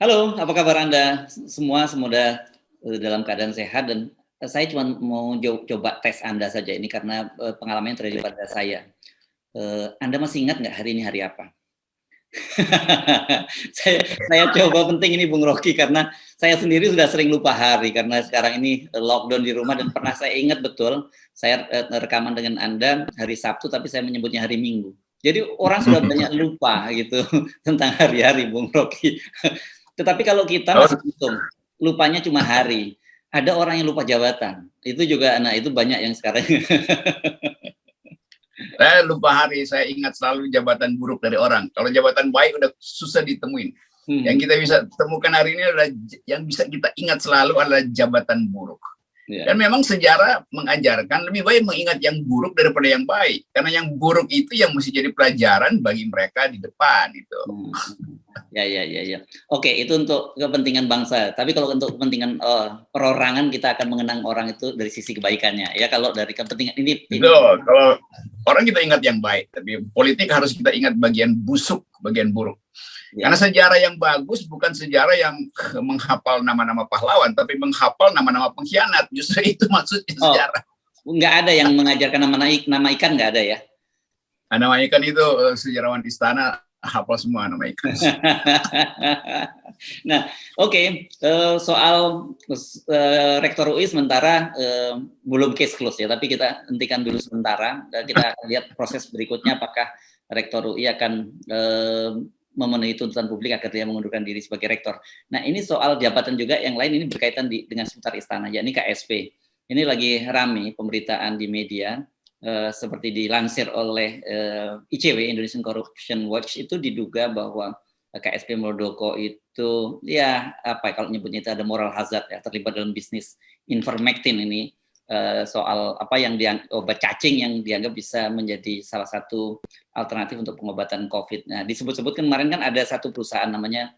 Halo, apa kabar Anda semua? Semoga dalam keadaan sehat dan saya cuma mau coba tes Anda saja ini karena pengalaman yang terjadi pada saya. Anda masih ingat nggak hari ini hari apa? Saya coba penting ini Bung Rocky karena saya sendiri sudah sering lupa hari karena sekarang ini lockdown di rumah dan pernah saya ingat betul saya rekaman dengan Anda hari Sabtu tapi saya menyebutnya hari Minggu. Jadi orang sudah banyak lupa gitu tentang hari-hari Bung Rocky. Tetapi kalau kita Oh, masih hitung, lupanya cuma hari. Ada orang yang lupa jabatan. Itu juga, nah itu banyak yang sekarang. saya lupa hari, saya ingat selalu jabatan buruk dari orang. Kalau jabatan baik udah susah ditemuin. Yang kita bisa temukan hari ini adalah yang bisa kita ingat selalu adalah jabatan buruk. Dan memang sejarah mengajarkan lebih baik mengingat yang buruk daripada yang baik. Karena yang buruk itu yang mesti jadi pelajaran bagi mereka di depan itu. Ya. Oke, itu untuk kepentingan bangsa. Tapi kalau untuk kepentingan perorangan kita akan mengenang orang itu dari sisi kebaikannya. Ya kalau dari kepentingan ini. Betul. Kalau orang kita ingat yang baik, tapi politik harus kita ingat bagian busuk, bagian buruk. Ya. Karena sejarah yang bagus bukan sejarah yang menghafal nama-nama pahlawan, tapi menghafal nama-nama pengkhianat. Justru itu maksudnya sejarah. Nggak ada yang mengajarkan nama ikan, nggak ada ya? Nama ikan itu sejarawan istana hafal semua nama ikan. Nah, oke. Soal Rektor UI sementara belum case close ya, tapi kita hentikan dulu sementara. Kita akan lihat proses berikutnya apakah Rektor UI akan memenuhi tuntutan publik agar dia mengundurkan diri sebagai rektor. Nah, ini soal jabatan juga yang lain ini berkaitan dengan seputar istana, yakni KSP. Ini lagi rame pemberitaan di media. Seperti dilansir oleh ICW, Indonesian Corruption Watch, itu diduga bahwa KSP Muldoko itu ya apa kalau nyebutnya itu ada moral hazard ya, terlibat dalam bisnis Ivermectin ini, soal apa yang obat cacing yang dianggap bisa menjadi salah satu alternatif untuk pengobatan COVID. Nah, disebut-sebut kemarin kan ada satu perusahaan namanya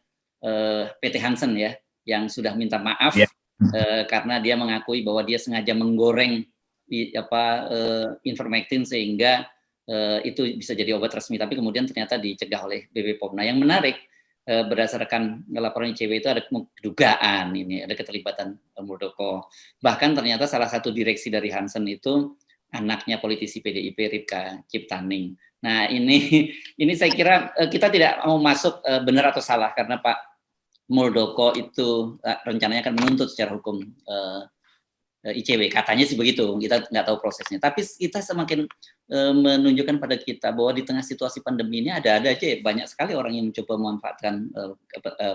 PT Hansen ya, yang sudah minta maaf karena dia mengakui bahwa dia sengaja menggoreng Ivermectin sehingga itu bisa jadi obat resmi, tapi kemudian ternyata dicegah oleh BB POM. Nah, yang menarik berdasarkan laporan ICW itu ada dugaan ini ada keterlibatan Muldoko. Bahkan ternyata salah satu direksi dari Hansen itu anaknya politisi PDIP Ripka Ciptaning. Nah, ini saya kira kita tidak mau masuk benar atau salah karena Pak Muldoko itu rencananya akan menuntut secara hukum ICW, katanya sih begitu, kita nggak tahu prosesnya. Tapi kita semakin menunjukkan pada kita bahwa di tengah situasi pandemi ini ada-ada aja banyak sekali orang yang mencoba memanfaatkan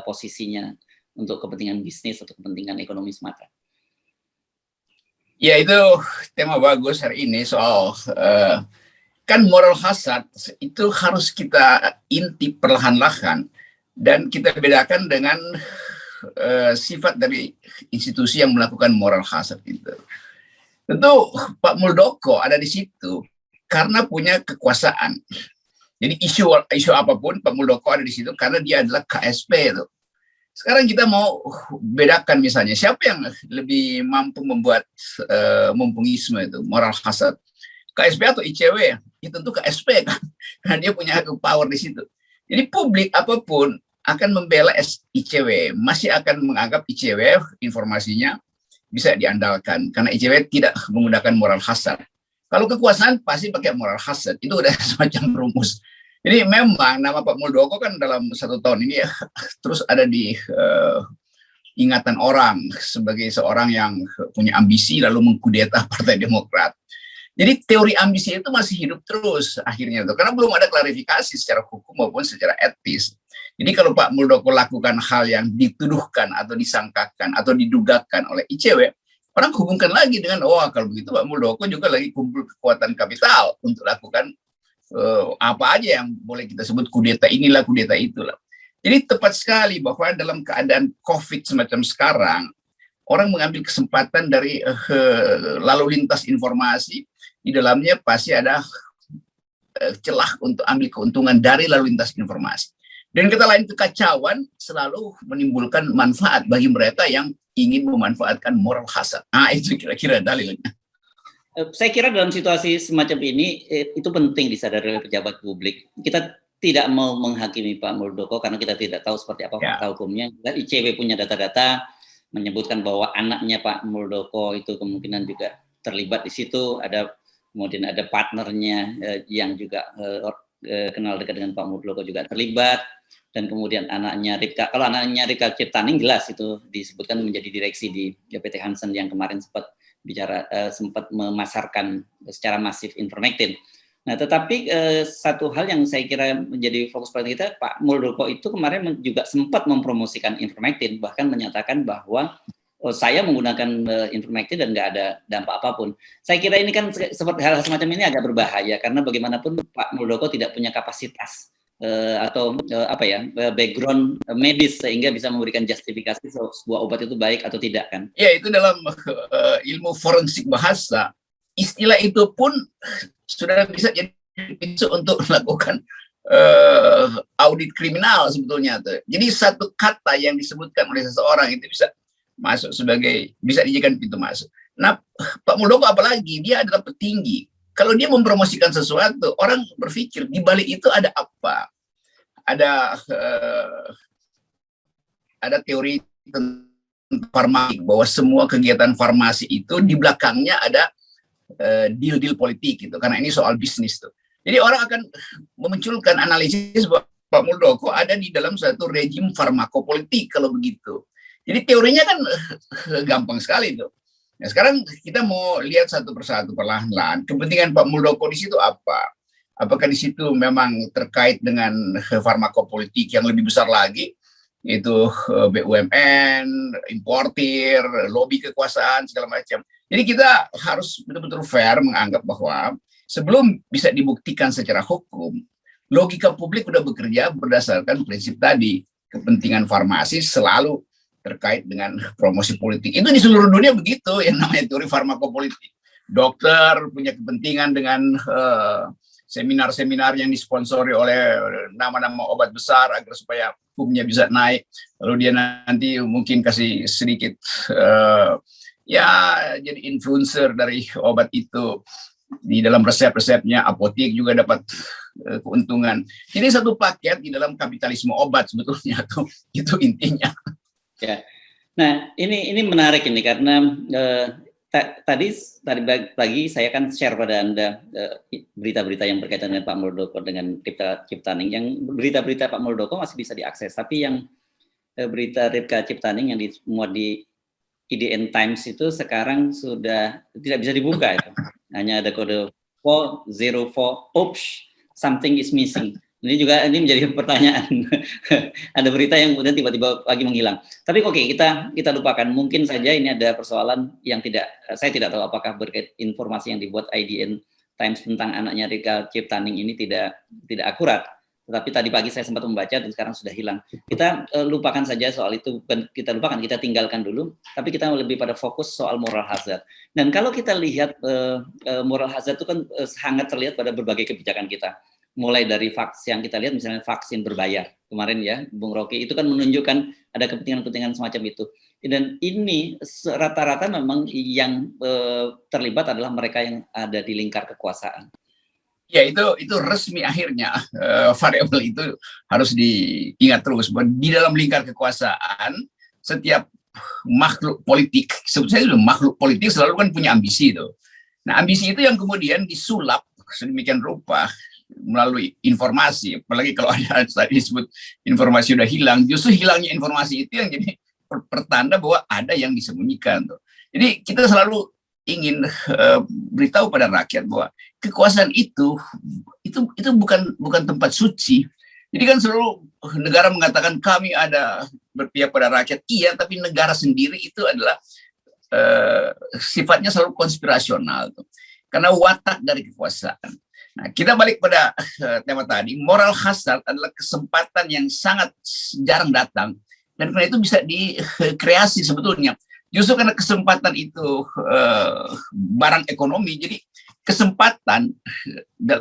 posisinya untuk kepentingan bisnis atau kepentingan ekonomi semata. Ya, itu tema bagus hari ini soal kan moral hazard itu harus kita intip perlahan-lahan dan kita bedakan dengan sifat dari institusi yang melakukan moral hazard itu. Tentu Pak Muldoko ada di situ karena punya kekuasaan. Jadi isu apapun Pak Muldoko ada di situ karena dia adalah KSP itu. Sekarang kita mau bedakan misalnya siapa yang lebih mampu membuat mumpungisme itu, moral hazard. KSP atau ICW? Ya tentu KSP kan, karena dia punya power di situ. Jadi publik apapun akan membela ICW, masih akan menganggap ICW informasinya bisa diandalkan karena ICW tidak menggunakan moral hazard. Kalau kekuasaan pasti pakai moral hazard, itu udah semacam rumus. Jadi memang nama Pak Muldoko kan dalam 1 tahun ini ya terus ada di ingatan orang sebagai seorang yang punya ambisi lalu mengkudeta Partai Demokrat. Jadi teori ambisi itu masih hidup terus akhirnya itu karena belum ada klarifikasi secara hukum maupun secara etis. Jadi kalau Pak Muldoko lakukan hal yang dituduhkan atau disangkakan atau didugakan oleh ICW, orang hubungkan lagi dengan kalau begitu Pak Muldoko juga lagi kumpul kekuatan kapital untuk lakukan apa aja yang boleh kita sebut kudeta inilah kudeta itulah. Jadi tepat sekali bahwa dalam keadaan COVID semacam sekarang orang mengambil kesempatan dari lalu lintas informasi. Di dalamnya pasti ada celah untuk ambil keuntungan dari lalu lintas informasi. Dan kata lain, kekacauan selalu menimbulkan manfaat bagi mereka yang ingin memanfaatkan moral hazard. Nah, itu kira-kira dalilnya. Saya kira dalam situasi semacam ini itu penting disadari oleh pejabat publik. Kita tidak mau menghakimi Pak Muldoko karena kita tidak tahu seperti apa fakta hukumnya. Dan ICW punya data-data menyebutkan bahwa anaknya Pak Muldoko itu kemungkinan juga terlibat di situ. Kemudian ada partnernya yang juga kenal dekat dengan Pak Muldoko juga terlibat. Dan kemudian kalau anaknya Ripka Ciptaning jelas itu disebutkan menjadi direksi di PT Hansen yang kemarin sempat memasarkan secara masif ivermectin. Nah, tetapi satu hal yang saya kira menjadi fokus perhatian kita, Pak Muldoko itu kemarin juga sempat mempromosikan ivermectin, bahkan menyatakan bahwa saya menggunakan ivermectin dan nggak ada dampak apapun. Saya kira ini kan seperti hal semacam ini agak berbahaya karena bagaimanapun Pak Muldoko tidak punya kapasitas background medis sehingga bisa memberikan justifikasi sebuah obat itu baik atau tidak kan? Ya, itu dalam ilmu forensik bahasa, istilah itu pun sudah bisa jadi pintu untuk melakukan audit kriminal sebetulnya tuh. Jadi satu kata yang disebutkan oleh seseorang itu bisa masuk bisa dijadikan pintu masuk. Nah, Pak Muldoko apalagi dia adalah petinggi. Kalau dia mempromosikan sesuatu, orang berpikir di balik itu ada apa? Ada teori tentang farmasi bahwa semua kegiatan farmasi itu di belakangnya ada deal-deal politik gitu, karena ini soal bisnis tuh. Jadi orang akan memunculkan analisis bahwa Pak Muldoko ada di dalam satu rejim farmakopolitik kalau begitu. Jadi teorinya kan gampang sekali tuh. Nah, sekarang kita mau lihat satu persatu perlahan-lahan. Kepentingan Pak Muldoko di situ apa? Apakah di situ memang terkait dengan farmakopolitik yang lebih besar lagi, yaitu BUMN, importir, lobby kekuasaan, segala macam. Jadi kita harus betul-betul fair menganggap bahwa sebelum bisa dibuktikan secara hukum, logika publik sudah bekerja berdasarkan prinsip tadi. Kepentingan farmasi selalu terkait dengan promosi politik. Itu di seluruh dunia begitu, yang namanya teori farmakopolitik. Dokter punya kepentingan dengan seminar-seminar yang disponsori oleh nama-nama obat besar agar supaya hukumnya bisa naik. Lalu dia nanti mungkin kasih sedikit jadi influencer dari obat itu. Di dalam resep-resepnya, apotek juga dapat keuntungan. Jadi satu paket di dalam kapitalisme obat sebetulnya tuh, itu intinya. Ya, nah ini menarik ini karena tadi pagi saya kan share pada Anda berita-berita yang berkaitan dengan Pak Muldoko dengan Ripka Ciptaning. Yang berita-berita Pak Muldoko masih bisa diakses, tapi yang berita Ripka Ciptaning yang dimuat di IDN Times itu sekarang sudah tidak bisa dibuka itu. Hanya ada kode 404, oops, something is missing. Ini menjadi pertanyaan. Ada berita yang kemudian tiba-tiba lagi menghilang. Tapi oke, kita lupakan. Mungkin saja ini ada persoalan yang saya tidak tahu apakah berkait informasi yang dibuat IDN Times tentang anaknya Ripka Ciptaning ini tidak akurat. Tetapi tadi pagi saya sempat membaca dan sekarang sudah hilang. Kita lupakan saja soal itu. Kita tinggalkan dulu. Tapi kita lebih pada fokus soal moral hazard. Dan kalau kita lihat moral hazard itu kan sangat terlihat pada berbagai kebijakan kita. Mulai dari vaksin yang kita lihat, misalnya vaksin berbayar kemarin ya, Bung Rocky, itu kan menunjukkan ada kepentingan-kepentingan semacam itu. Dan ini rata-rata memang yang terlibat adalah mereka yang ada di lingkar kekuasaan. Ya, itu resmi akhirnya variabel itu harus diingat terus bahwa di dalam lingkar kekuasaan setiap makhluk politik, sebetulnya makhluk politik selalu kan punya ambisi itu. Nah, ambisi itu yang kemudian disulap sedemikian rupa melalui informasi, apalagi kalau ada tadi disebut informasi udah hilang, justru hilangnya informasi itu yang jadi pertanda bahwa ada yang disembunyikan tuh. Jadi kita selalu ingin beritahu pada rakyat bahwa kekuasaan itu bukan tempat suci. Jadi kan selalu negara mengatakan kami ada berpihak pada rakyat, iya, tapi negara sendiri itu adalah sifatnya selalu konspirasional tuh. Karena watak dari kekuasaan. Nah, kita balik pada tema tadi, moral hazard adalah kesempatan yang sangat jarang datang dan karena itu bisa dikreasi sebetulnya. Justru karena kesempatan itu barang ekonomi, jadi kesempatan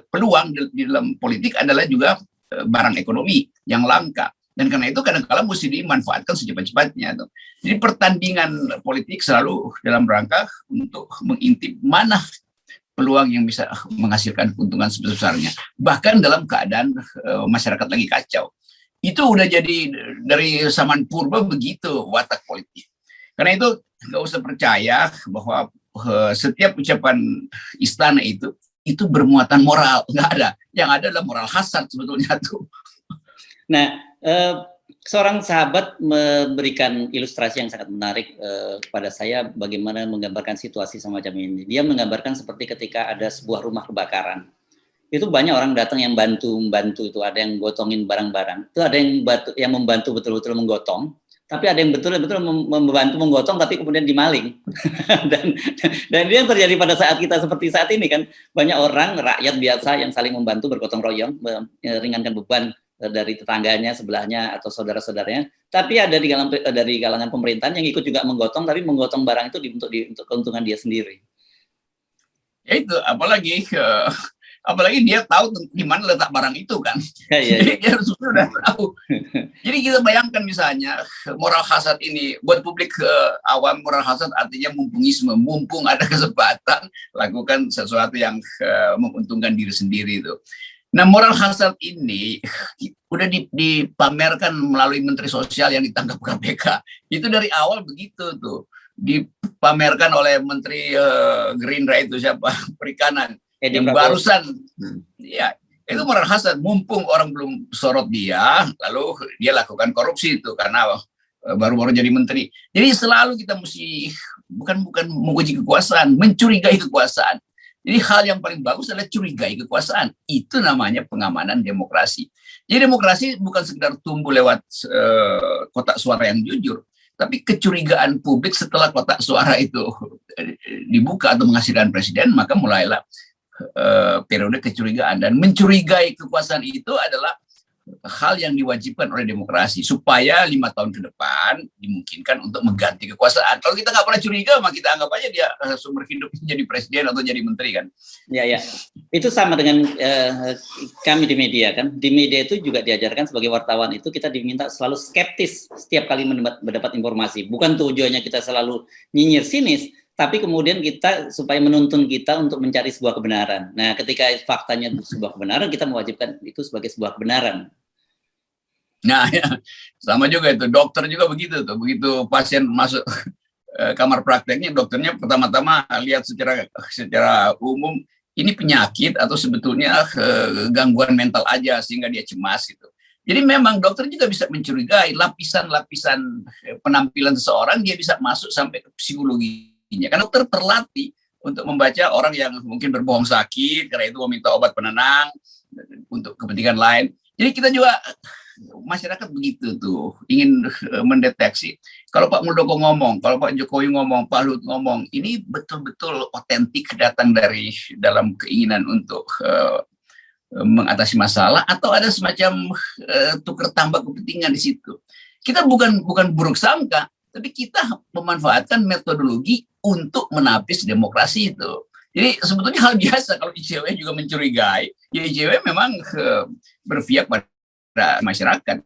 peluang di dalam politik adalah juga barang ekonomi yang langka dan karena itu kadang-kadang mesti dimanfaatkan secepat-cepatnya. Jadi pertandingan politik selalu dalam rangka untuk mengintip mana peluang yang bisa menghasilkan keuntungan sebesar-besarnya. Bahkan dalam keadaan masyarakat lagi kacau. Itu udah jadi dari zaman purba begitu watak politik. Karena itu nggak usah percaya bahwa setiap ucapan istana itu bermuatan moral, nggak ada. Yang ada adalah moral hasad sebetulnya tuh. Nah, seorang sahabat memberikan ilustrasi yang sangat menarik kepada saya bagaimana menggambarkan situasi semacam ini. Dia menggambarkan seperti ketika ada sebuah rumah kebakaran. Itu banyak orang datang yang membantu itu, ada yang gotongin barang-barang. Itu ada yang membantu betul-betul menggotong, tapi ada yang betul-betul membantu menggotong tapi kemudian dimaling. dan itu yang terjadi pada saat kita seperti saat ini kan, banyak orang rakyat biasa yang saling membantu bergotong royong meringankan beban dari tetangganya, sebelahnya atau saudara-saudaranya, tapi ada dari kalangan pemerintahan yang ikut juga menggotong, tapi menggotong barang itu untuk keuntungan dia sendiri. Ya itu, apalagi dia tahu di mana letak barang itu kan. Jadi dia sudah tahu. Jadi kita bayangkan misalnya moral hasad ini buat publik awam, moral hasad artinya mumpungisme, mumpung ada kesempatan lakukan sesuatu yang menguntungkan diri sendiri itu. Nah, moral hasad ini udah dipamerkan melalui Menteri Sosial yang ditangkap KPK. Itu dari awal begitu tuh. Dipamerkan oleh Menteri Gerindra itu siapa? Perikanan. Yang barusan. Ya, itu moral hasad. Mumpung orang belum sorot dia, lalu dia lakukan korupsi itu karena baru-baru jadi menteri. Jadi selalu kita mesti bukan menguji kekuasaan, mencurigai kekuasaan. Jadi hal yang paling bagus adalah curigai kekuasaan. Itu namanya pengamanan demokrasi. Jadi demokrasi bukan sekedar tumbuh lewat kotak suara yang jujur, tapi kecurigaan publik setelah kotak suara itu dibuka atau menghasilkan presiden, maka mulailah periode kecurigaan. Dan mencurigai kekuasaan itu adalah hal yang diwajibkan oleh demokrasi supaya 5 tahun ke depan dimungkinkan untuk mengganti kekuasaan. Kalau kita nggak pernah curiga, maka kita anggap aja dia sumber hidup jadi presiden atau jadi menteri kan. Ya. Itu sama dengan kami di media kan. Di media itu juga diajarkan sebagai wartawan itu kita diminta selalu skeptis setiap kali mendapat informasi. Bukan tujuannya kita selalu nyinyir sinis, tapi kemudian kita supaya menuntun kita untuk mencari sebuah kebenaran. Nah, ketika faktanya sebuah kebenaran, kita mewajibkan itu sebagai sebuah kebenaran. Nah, ya, sama juga itu. Dokter juga begitu tuh. Begitu pasien masuk kamar prakteknya, dokternya pertama-tama lihat secara umum ini penyakit atau sebetulnya gangguan mental aja sehingga dia cemas gitu. Jadi memang dokter juga bisa mencurigai lapisan-lapisan penampilan seseorang, dia bisa masuk sampai ke psikologi. Karena dokter terlatih untuk membaca orang yang mungkin berbohong sakit, karena itu meminta obat penenang untuk kepentingan lain. Jadi kita juga, masyarakat begitu tuh, ingin mendeteksi. Kalau Pak Muldoko ngomong, kalau Pak Jokowi ngomong, Pak Luhut ngomong, ini betul-betul otentik datang dari dalam keinginan untuk mengatasi masalah, atau ada semacam tukar tambah kepentingan di situ. Kita bukan buruk sangka, tapi kita memanfaatkan metodologi untuk menapis demokrasi itu. Jadi sebetulnya hal biasa kalau ICW juga mencurigai. Ya ICW memang berpihak pada masyarakat.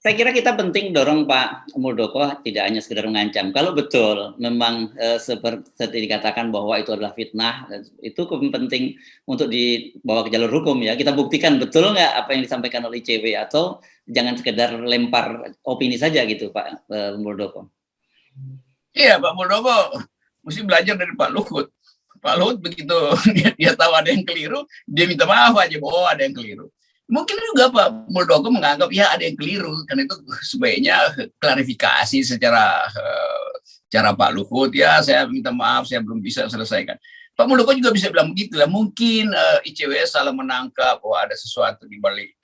Saya kira kita penting dorong Pak Muldoko tidak hanya sekedar mengancam. Kalau betul memang seperti dikatakan bahwa itu adalah fitnah, itu penting untuk dibawa ke jalur hukum ya. Kita buktikan betul nggak apa yang disampaikan oleh ICW, atau jangan sekedar lempar opini saja gitu Pak Muldoko. Iya, Pak Muldoko mesti belajar dari Pak Luhut. Pak Luhut begitu dia tahu ada yang keliru, dia minta maaf aja bahwa ada yang keliru. Mungkin juga Pak Muldoko menganggap ya ada yang keliru, karena itu sebaiknya klarifikasi secara cara Pak Luhut, ya saya minta maaf saya belum bisa selesaikan. Pak Muldoko juga bisa bilang begitu lah, mungkin ICW salah menangkap bahwa ada sesuatu di balik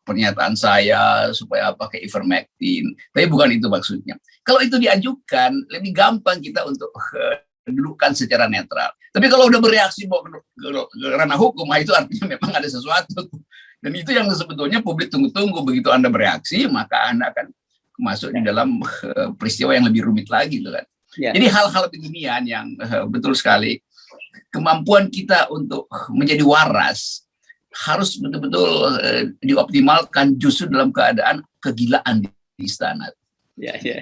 pernyataan saya supaya pakai ivermectin, tapi bukan itu maksudnya. Kalau itu diajukan lebih gampang kita untuk dudukkan secara netral. Tapi kalau udah bereaksi ke ranah hukum, itu artinya memang ada sesuatu. Dan itu yang sebetulnya publik tunggu-tunggu. Begitu Anda bereaksi, maka Anda akan masuk di dalam peristiwa yang lebih rumit lagi, gitu kan. Ya. Jadi hal-hal beginian yang betul sekali kemampuan kita untuk menjadi waras harus betul-betul dioptimalkan justru dalam keadaan kegilaan di istana. Ya, ya.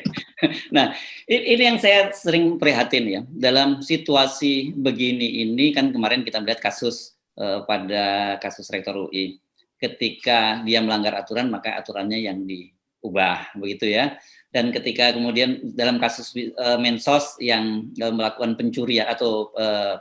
Nah, ini yang saya sering prihatin ya. Dalam situasi begini ini kan kemarin kita melihat kasus pada kasus Rektor UI. Ketika dia melanggar aturan, maka aturannya yang diubah, begitu ya. Dan ketika kemudian dalam kasus Mensos yang melakukan pencurian atau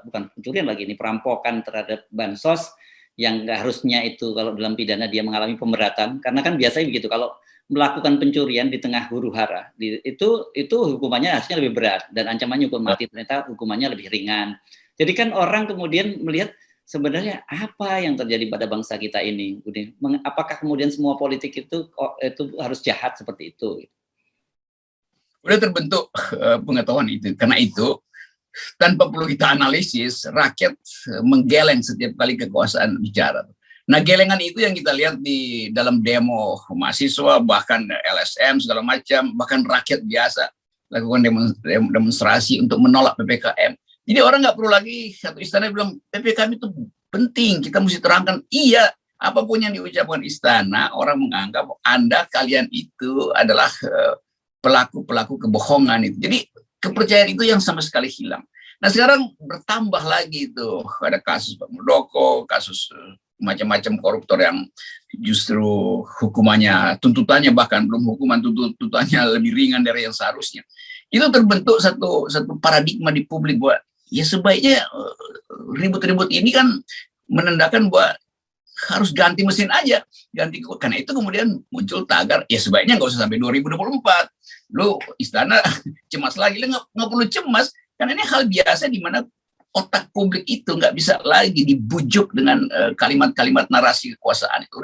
bukan pencurian lagi, ini perampokan terhadap bansos yang nggak harusnya itu kalau dalam pidana dia mengalami pemberatan, karena kan biasanya begitu kalau melakukan pencurian di tengah huru-hara itu hukumannya harusnya lebih berat dan ancamannya hukuman mati, ternyata hukumannya lebih ringan. Jadi kan orang kemudian melihat sebenarnya apa yang terjadi pada bangsa kita ini, Budi? Apakah kemudian semua politik itu harus jahat seperti itu? Udah terbentuk pengetahuan itu, karena itu tanpa perlu kita analisis, rakyat menggeleng setiap kali kekuasaan bicara. Nah, gelengan itu yang kita lihat di dalam demo mahasiswa, bahkan LSM, segala macam, bahkan rakyat biasa lakukan demonstrasi untuk menolak PPKM. Jadi orang nggak perlu lagi, satu istana bilang, PPKM itu penting, kita mesti terangkan. Iya, apapun yang diucapkan istana, orang menganggap kalian itu adalah pelaku-pelaku kebohongan itu. Jadi kepercayaan itu yang sama sekali hilang. Nah, sekarang bertambah lagi itu, ada kasus Pak Muldoko, kasus macam-macam koruptor yang justru hukumannya, tuntutannya bahkan belum hukuman, tuntutannya lebih ringan dari yang seharusnya. Itu terbentuk satu paradigma di publik bahwa ya sebaiknya ribut-ribut ini kan menandakan bahwa harus ganti mesin aja, karena itu kemudian muncul tagar ya sebaiknya nggak usah sampai 2024. Lu istana cemas lagi, lu nggak perlu cemas karena ini hal biasa di mana otak publik itu nggak bisa lagi dibujuk dengan kalimat-kalimat narasi kekuasaan itu.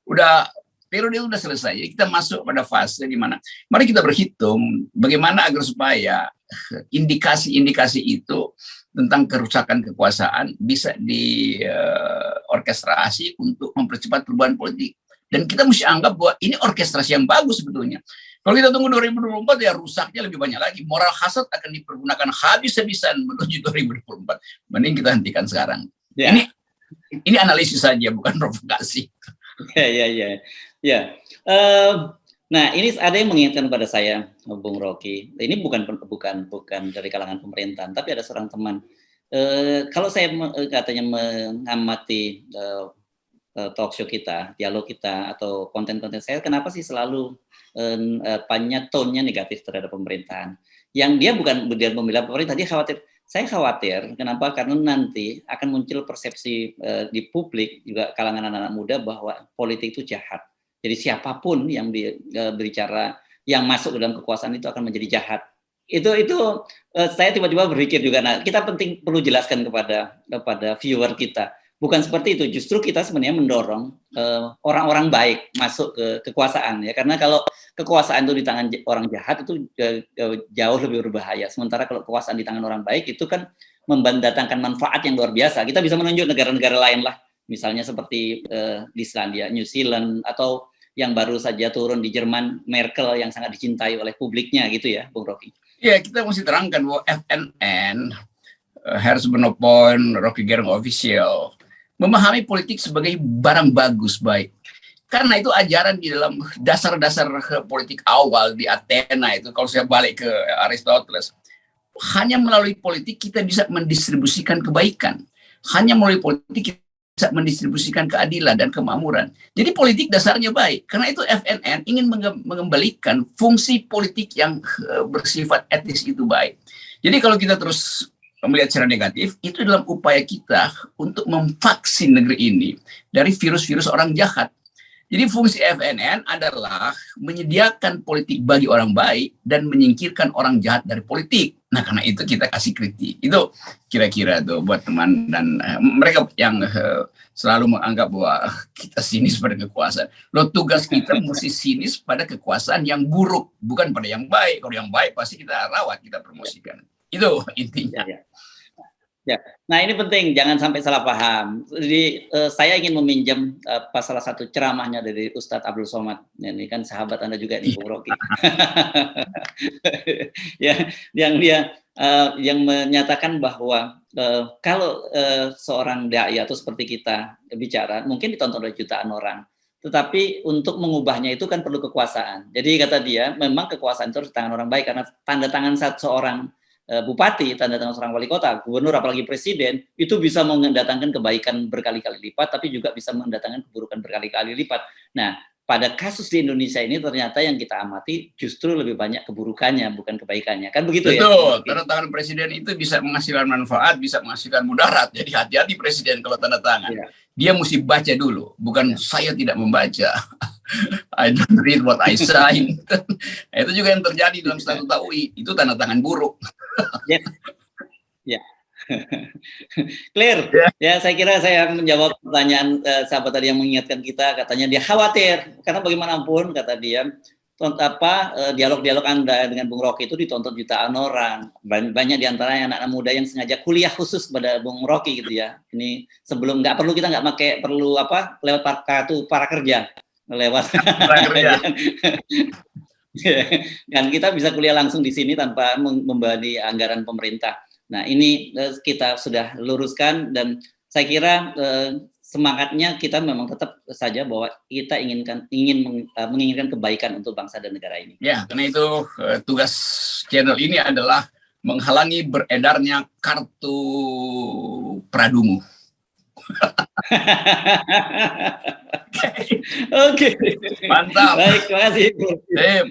Udah periode itu udah selesai. Jadi kita masuk pada fase di mana mari kita berhitung bagaimana agar supaya indikasi-indikasi itu tentang kerusakan kekuasaan bisa diorkestrasi untuk mempercepat perubahan politik. Dan kita mesti anggap bahwa ini orkestrasi yang bagus sebetulnya. Kalau kita tunggu 2024 ya rusaknya lebih banyak lagi. Moral hasad akan dipergunakan habis-habisan menuju 2024. Mending kita hentikan sekarang. Ya. Ini analisis saja, bukan provokasi. Ya. Nah, ini ada yang mengingatkan pada saya, Bung Rocky. Ini bukan dari kalangan pemerintahan, tapi ada seorang teman. Kalau saya katanya mengamati talk show kita, dialog kita, atau konten-konten saya, kenapa sih selalu tone-nya negatif terhadap pemerintahan? Yang dia bukan membela pemerintah, dia khawatir. Saya khawatir, kenapa? Karena nanti akan muncul persepsi di publik, juga kalangan anak-anak muda, bahwa politik itu jahat. Jadi siapapun yang berbicara, yang masuk dalam kekuasaan itu akan menjadi jahat. Itu saya tiba-tiba berpikir juga, nah kita perlu jelaskan kepada viewer kita. Bukan seperti itu, justru kita sebenarnya mendorong orang-orang baik masuk ke kekuasaan ya, karena kalau kekuasaan itu di tangan orang jahat itu jauh lebih berbahaya. Sementara kalau kekuasaan di tangan orang baik itu kan mendatangkan manfaat yang luar biasa. Kita bisa menunjuk negara-negara lain lah, misalnya seperti di Islandia, New Zealand, atau yang baru saja turun di Jerman, Merkel yang sangat dicintai oleh publiknya gitu ya, Bung Rocky. Ya, kita mesti terangkan bahwa FNN, Harus Bernopon, Rocky Gerung Official, memahami politik sebagai barang bagus, baik. Karena itu ajaran di dalam dasar-dasar politik awal di Athena itu, kalau saya balik ke Aristoteles, hanya melalui politik kita bisa mendistribusikan kebaikan. Hanya melalui politik kita bisa mendistribusikan keadilan dan kemakmuran. Jadi politik dasarnya baik. Karena itu FNN ingin mengembalikan fungsi politik yang bersifat etis itu baik. Jadi kalau kita terus melihat secara negatif, itu dalam upaya kita untuk memvaksin negeri ini dari virus-virus orang jahat. Jadi fungsi FNN adalah menyediakan politik bagi orang baik dan menyingkirkan orang jahat dari politik. Nah, karena itu kita kasih kritik. Itu kira-kira tuh buat teman dan mereka yang selalu menganggap bahwa kita sinis pada kekuasaan. Loh, tugas kita mesti sinis pada kekuasaan yang buruk, bukan pada yang baik. Kalau yang baik pasti kita rawat, kita promosikan. Itu intinya. Ya. Nah, ini penting, jangan sampai salah paham. Jadi saya ingin meminjam salah satu ceramahnya dari Ustadz Abdul Somad. Ini kan sahabat Anda juga nih, Bung Rocky. Ya, yang menyatakan bahwa kalau seorang dai atau seperti kita bicara, mungkin ditonton oleh jutaan orang. tetapi untuk mengubahnya itu kan perlu kekuasaan. Jadi kata dia, memang kekuasaan itu harus di tangan orang baik, karena tanda tangan seorang bupati, tanda tangan seorang wali kota, gubernur, apalagi presiden, itu bisa mendatangkan kebaikan berkali-kali lipat, tapi juga bisa mendatangkan keburukan berkali-kali lipat. Nah, pada kasus di Indonesia ini ternyata yang kita amati justru lebih banyak keburukannya, bukan kebaikannya. Kan begitu ya? Betul, tanda tangan presiden itu bisa menghasilkan manfaat, bisa menghasilkan mudarat. Jadi hati-hati presiden kalau tanda tangan. Ya. Dia mesti baca dulu, bukan saya tidak membaca. I don't read what I sign. Itu juga yang terjadi dalam statuta UI, itu tanda tangan buruk. Ya. Ya. Clear. Ya, saya kira saya menjawab pertanyaan sahabat tadi yang mengingatkan kita, katanya dia khawatir karena bagaimanapun kata dia dialog-dialog Anda dengan Bung Rocky itu ditonton jutaan orang. Banyak diantaranya anak-anak muda yang sengaja kuliah khusus pada Bung Rocky gitu ya. Ini sebelum kita nggak pakai perlu lewat kartu para kerja lewat para kerja. Kan kita bisa kuliah langsung di sini tanpa membebani anggaran pemerintah. Nah, ini kita sudah luruskan dan saya kira semangatnya kita memang tetap saja bahwa kita menginginkan kebaikan untuk bangsa dan negara ini. Ya, karena itu tugas channel ini adalah menghalangi beredarnya kartu pradungu. Oke. Mantap. Baik, terima kasih. Sip.